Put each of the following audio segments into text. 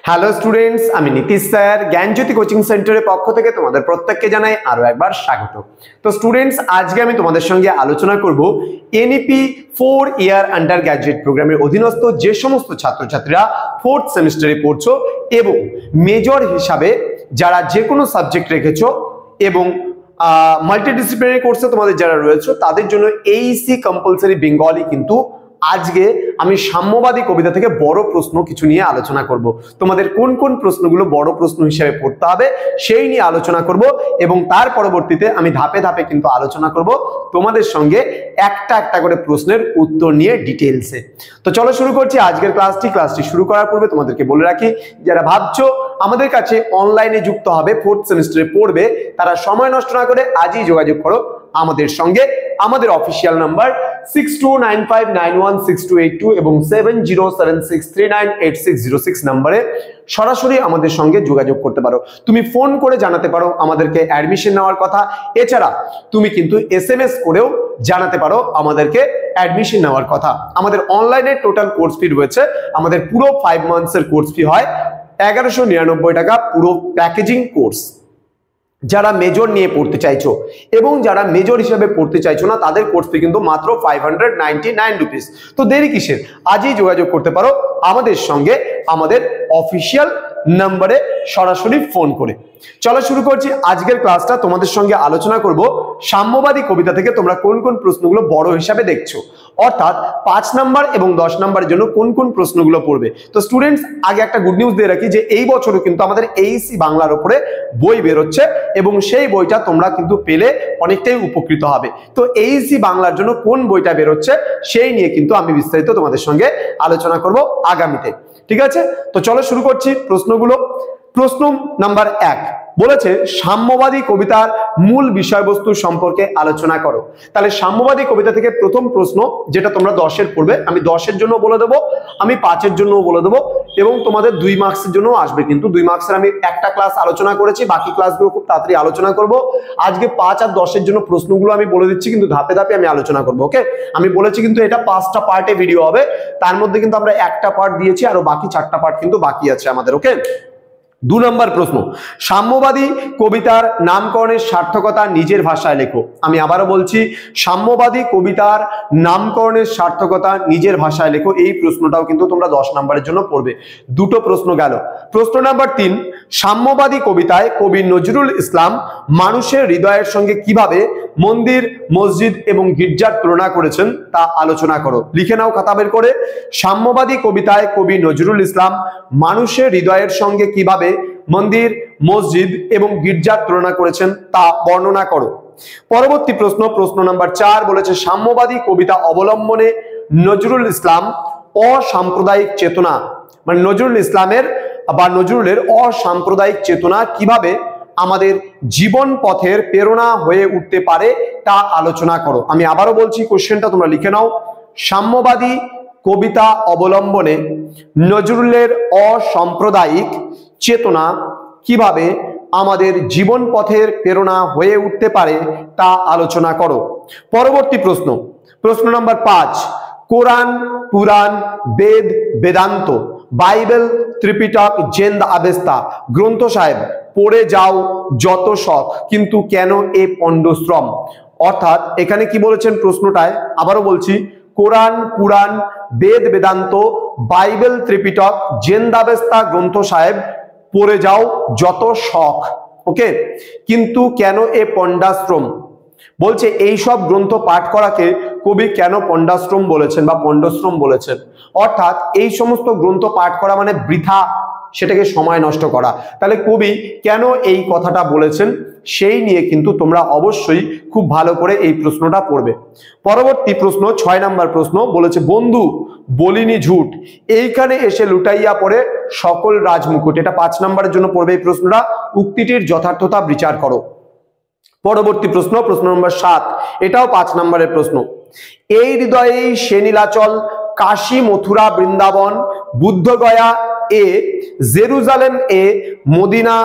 Hello students, আমি Nitish sir জ্ঞানজ্যোতি coaching সেন্টারের পক্ষ থেকে তোমাদের প্রত্যেককে জানাই আরো একবার স্বাগত। তো স্টুডেন্টস, আজকে আমি তোমাদের সঙ্গে আলোচনা করব এনইপি 4 ইয়ার আন্ডার গ্র্যাজুয়েট প্রোগ্রামের অধীনস্থ যে সমস্ত ছাত্রছাত্রীরা 4th সেমিস্টারে পড়ছো এবং মেজর হিসাবে যারা যে কোনো সাবজেক্ট রেখেছো এবং মাল্টিডিসিপ্লিনারি কোর্সে তোমাদের যারা রয়েছে তাদের জন্য এইসি কম্পালসারি বেঙ্গলি কিন্তু আজকে আমি সাম্যবাদী কবিতা থেকে বড় প্রশ্ন কিছু নিয়ে আলোচনা করব। তোমাদের কোন কোন প্রশ্নগুলো বড় প্রশ্ন হিসেবে পড়তে হবে সেই নিয়ে আলোচনা করব এবং তার পরবর্তীতে আমি ধাপে ধাপে কিন্তু আলোচনা করব তোমাদের সঙ্গে একটা একটা করে প্রশ্নের উত্তর নিয়ে ডিটেইলসে। তো চলো শুরু করছি আজকের ক্লাসটি শুরু করার পূর্বে তোমাদেরকে বলে রাখি, যারা ভাবছো আমাদের কাছে অনলাইনে যুক্ত হবে 4th সেমিস্টারে পড়বে, তারা সময় নষ্ট না করে আজই যোগাযোগ করো আমাদের সঙ্গে। আমাদের অফিসিয়াল নাম্বার 6295916282 এবং 7076398606 নম্বরে সরাসরি আমাদের সঙ্গে যোগাযোগ করতে পারো। তুমি ফোন করে জানাতে পারো আমাদেরকে অ্যাডমিশন নেওয়ার কথা, এছাড়া তুমি কিন্তু এসএমএস করেও জানাতে পারো আমাদেরকে অ্যাডমিশন নেওয়ার কথা। আমাদের অনলাইনে টোটাল কোর্স ফি রয়েছে, আমাদের পুরো 5 মান্থসের কোর্স ফি হয় 1199 টাকা, পুরো প্যাকেজিং কোর্স। যারা মেজর নিয়ে পড়তে চাইছো এবং যারা মেজর হিসেবে পড়তে চাইছো না তাদের কোর্স ফি কিন্তু মাত্র 599 রুপিস। তো দেরি কিসের, আজই যোগাযোগ করতে পারো আমাদের সঙ্গে আমাদের অফিসিয়াল নম্বরে সরাসরি ফোন করে। চলো শুরু করছি আজকের ক্লাসটা। তোমাদের সঙ্গে আলোচনা করব সাম্যবাদী কবিতা থেকে তোমরা কোন কোন প্রশ্নগুলো বড় হিসাবে দেখছো, অর্থাৎ 5 নাম্বার এবং 10 নাম্বারের জন্য কোন কোন প্রশ্নগুলো পড়বে। তো স্টুডেন্টস, আগে একটা গুড নিউজ দিয়ে রাখি যে এই বছরও কিন্তু আমাদের এইসি বাংলার উপরে বই বেরোচ্ছে এবং সেই বইটা তোমরা কিন্তু পেলে অনেকটাই উপকৃত হবে। তো এইসি বাংলার জন্য কোন বইটা বেরোচ্ছে সেই নিয়ে কিন্তু আমি বিস্তারিত তোমাদের সঙ্গে আলোচনা করব আগামীতে, ঠিক আছে? তো চলো শুরু করছি প্রশ্নগুলো। প্রশ্ন নাম্বার 1 বলেছে সাম্যবাদী কবিতার মূল বিষয়বস্তু সম্পর্কে আলোচনা করো। তাহলে সাম্যবাদী কবিতা থেকে প্রথম প্রশ্ন, যেটা তোমরা 10-এর পড়বে, আমি 10-এর জন্য বলে দেবো, আমি 5-এর জন্য বলে দেবো এবং তোমাদের 2 মার্কসের জন্য আসবে। কিন্তু 2 মার্কসের আমি একটা ক্লাস আলোচনা করেছি, বাকি ক্লাসগুলো খুব তাড়াতাড়ি আলোচনা করব। আজকে 5 আর 10-এর জন্য প্রশ্নগুলো আমি বলে দিচ্ছি, কিন্তু ধাপে ধাপে আমি আলোচনা করবো। ওকে, আমি বলেছি কিন্তু এটা 5টা পার্টে ভিডিও হবে, তার মধ্যে কিন্তু আমরা একটা পার্ট দিয়েছি, আরো বাকি 4টা পার্ট কিন্তু বাকি আছে আমাদের। ওকে, 2 নম্বর প্রশ্ন, সাম্যবাদী কবিতার নামকরণের সার্থকতা নিজের ভাষায় লেখো। আমি আবারও বলছি, সাম্যবাদী কবিতার নামকরণের সার্থকতা নিজের ভাষায় লেখো। এই প্রশ্নটাও কিন্তু তোমরা 10 নম্বরের জন্য পড়বে। 2টো প্রশ্ন গেল। প্রশ্ন নাম্বার 3, সাম্যবাদী কবিতায় কবি নজরুল ইসলাম মানুষের হৃদয়ের সঙ্গে কিভাবে মন্দির, মসজিদ এবং গির্জার তুলনা করেছেন তা আলোচনা করো। লিখে নাও খাতা বের করে। সাম্যবাদী কবিতায় কবি নজরুল ইসলাম মানুষের হৃদয়ের সঙ্গে কিভাবে মন্দির, মসজিদ এবং গির্জার তুলনা করেছেন তা বর্ণনা করো। পরবর্তী প্রশ্ন, প্রশ্ন নাম্বার 4 বলেছে সাম্যবাদী কবিতা অবলম্বনে নজরুল ইসলাম অসাম্প্রদায়িক চেতনা, মানে নজরুল ইসলামের বা নজরুলের অসাম্প্রদায়িক চেতনা কিভাবে আমাদের জীবন পথের প্রেরণা হয়ে উঠতে পারে তা আলোচনা করো। আমি আবারও বলছি, কোশ্চেনটা তোমরা লিখে নাও। সাম্যবাদী কবিতা অবলম্বনে নজরুলের অসাম্প্রদায়িক চেতনা কিভাবে আমাদের জীবন পথের প্রেরণা হয়ে উঠতে পারে তা আলোচনা করো। পরবর্তী প্রশ্ন, প্রশ্ন number 5, Quran, Purana, Veda, Vedanta, Bible, Tripitaka, Zend Avesta Granth Sahib পড়ে যাও যত শখ, কিন্তু কেন এ পণ্ডশ্রম? অর্থাৎ এখানে কি বলেছেন প্রশ্নটায়, আবারও বলছি, কোরআন, পুরাণ, বেদ, বেদান্ত, বাইবেল, ত্রিপিটক, জেন্দাবেস্তা গ্রন্থ সাহেব পড়ে যাও যত শখ, ওকে, কিন্তু কেন এ পণ্ডাশ্রম? বলছে এই সব গ্রন্থ পাঠ করাকে কবি কেন পণ্ডাশ্রম বলেছেন বা পণ্ডশ্রম বলেছেন। অর্থাৎ এই সমস্ত গ্রন্থ পাঠ করা মানে বৃথা, সেটাকে সময় নষ্ট করা। তাহলে কবি কেন এই কথাটা বলেছেন সেই নিয়ে কিন্তু তোমরা অবশ্যই খুব ভালো করে এই প্রশ্নটা পড়বে। পরবর্তী প্রশ্ন 6 নম্বর প্রশ্ন বলেছে বন্ধু বলিনি ঝুট, এইখানে এসে লুটাইয়া পড়ে সকল রাজমুকুট। এটা 5 নম্বরের জন্য পড়বে এই প্রশ্নটা। উক্তিটির যথার্থতা বিচার করো। পরবর্তী প্রশ্ন, প্রশ্ন নম্বর 7, এটাও 5 নম্বরের প্রশ্ন। এই হৃদয়েই সে নীলাচল, কাশী, মথুরা, বৃন্দাবন, বুদ্ধগয়া এ, জেরুজালেম এ, মদিনা,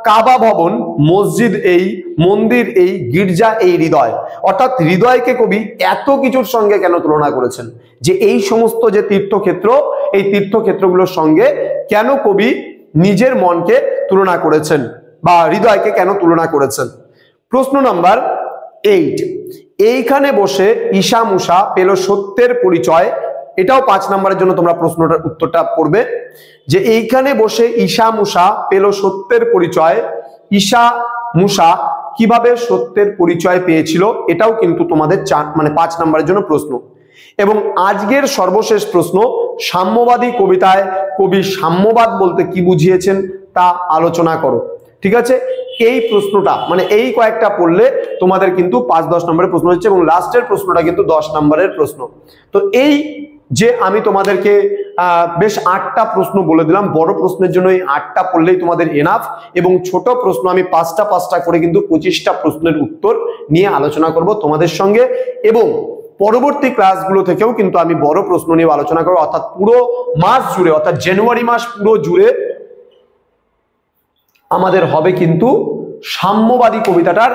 কাবা ভবন, মসজিদ এই, মন্দির এই, গির্জা এই হৃদয়। অর্থাৎ হৃদয়কে কবি এত কিছুর সঙ্গে কেন তুলনা করেছেন, যে এই সমস্ত যে তীর্থক্ষেত্র, এই তীর্থক্ষেত্রগুলোর সঙ্গে কেন কবি নিজের মনকে তুলনা করেছেন বা হৃদয়কে কেন তুলনা করেছেন? প্রশ্ন নাম্বার 8, এইখানে বসে ঈশা মুসা পেল সত্যের পরিচয়। এটাও 5 নম্বরের জন্য তোমরা প্রশ্নটার উত্তরটা পড়বে যে এইখানে বসে ঈশা মুসা পেল সত্যের পরিচয়। ঈশা মুসা কিভাবে সত্যের পরিচয় পেয়েছিল, এটাও কিন্তু তোমাদের 5 নম্বরের জন্য প্রশ্ন। এবং আজকের সর্বশেষ প্রশ্ন, সাম্যবাদী কবিতায় কবি সাম্যবাদ বলতে কি বুঝিয়েছেন তা আলোচনা করো। ঠিক আছে, এই প্রশ্নটা এই কয়েকটা পড়লে তোমাদের কিন্তু 5-10 নম্বরের প্রশ্ন হচ্ছে এবং লাস্টের প্রশ্নটা কিন্তু 10 নম্বরের প্রশ্ন। তো এই যে আমি তোমাদেরকে বেশ 8টা প্রশ্ন বলে দিলাম, বড় প্রশ্নের জন্য এই 8টা পড়লেই তোমাদের এনাফ, এবং ছোট প্রশ্ন আমি 5টা করে কিন্তু 25টা প্রশ্নের উত্তর নিয়ে আলোচনা করব তোমাদের সঙ্গে। এবং পরবর্তী ক্লাসগুলো থেকেও কিন্তু আমি বড় প্রশ্ন নিয়ে আলোচনা করব, অর্থাৎ পুরো মাস জুড়ে, অর্থাৎ জানুয়ারি মাস পুরো জুড়ে আমাদের হবে কিন্তু সাম্যবাদী কবিতাটার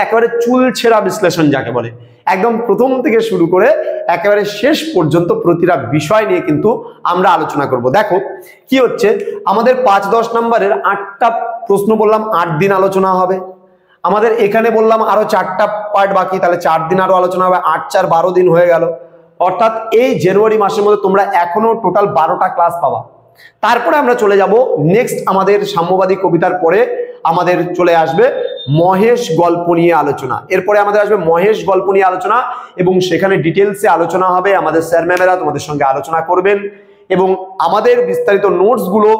একেবারে চুলছেড়া বিশ্লেষণ যাকে বলে, একদম প্রথম থেকে শুরু করে একেবারে শেষ পর্যন্ত প্রতিটা বিষয় নিয়ে কিন্তু আমরা আলোচনা করব। দেখো কি হচ্ছে, আমাদের 5-10 নম্বরের 8টা প্রশ্ন বললাম 8 দিন আলোচনা হবে। আমাদের এখানে বললাম আরো 4টা পার্ট বাকি, তাহলে 4 দিন আরো আলোচনা হবে, 8-4 12 দিন হয়ে গেল। অর্থাৎ এই জানুয়ারি মাসের মধ্যে তোমরা এখনো টোটাল 12টা ক্লাস পাবা। তারপরে আমরা চলে যাব নেক্সট, আমাদের সাম্যবাদী কবিতার পরে আমাদের চলে আসবে মহেশ গল্প নিয়ে আলোচনা। এরপরে আমাদের আসবে মহেশ গল্প নিয়ে আলোচনা এবং সেখানে ডিটেলসে আলোচনা হবে। আমাদের স্যার ম্যামেরা তোমাদের সঙ্গে আলোচনা করবেন এবং আমাদের বিস্তারিত নোটস গুলো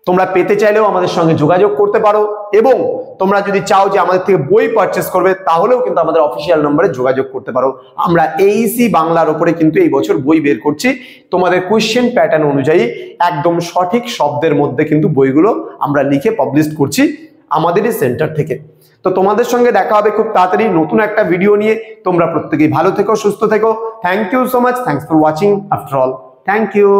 তোমরা পেতে চাইলেও আমাদের সঙ্গে যোগাযোগ করতে পারো, এবং তোমরা যদি চাও যে আমাদের থেকে বই পারচেস করবে তাহলেও কিন্তু আমাদের অফিসিয়াল নম্বরে যোগাযোগ করতে পারো। আমরা এইসি বাংলার উপরে কিন্তু এই বছর বই বের করছি, তোমাদের কোয়েশ্চেন প্যাটার্ন অনুযায়ী একদম সঠিক শব্দের মধ্যে কিন্তু বইগুলো আমরা লিখে পাবলিশ করছি আমাদেরই সেন্টার থেকে। তো তোমাদের সঙ্গে দেখা হবে খুব তাড়াতাড়ি নতুন একটা ভিডিও নিয়ে। তোমরা প্রত্যেকেই ভালো থেকো, সুস্থ থেকো। Thank you so much, thanks for watching after all, thank you.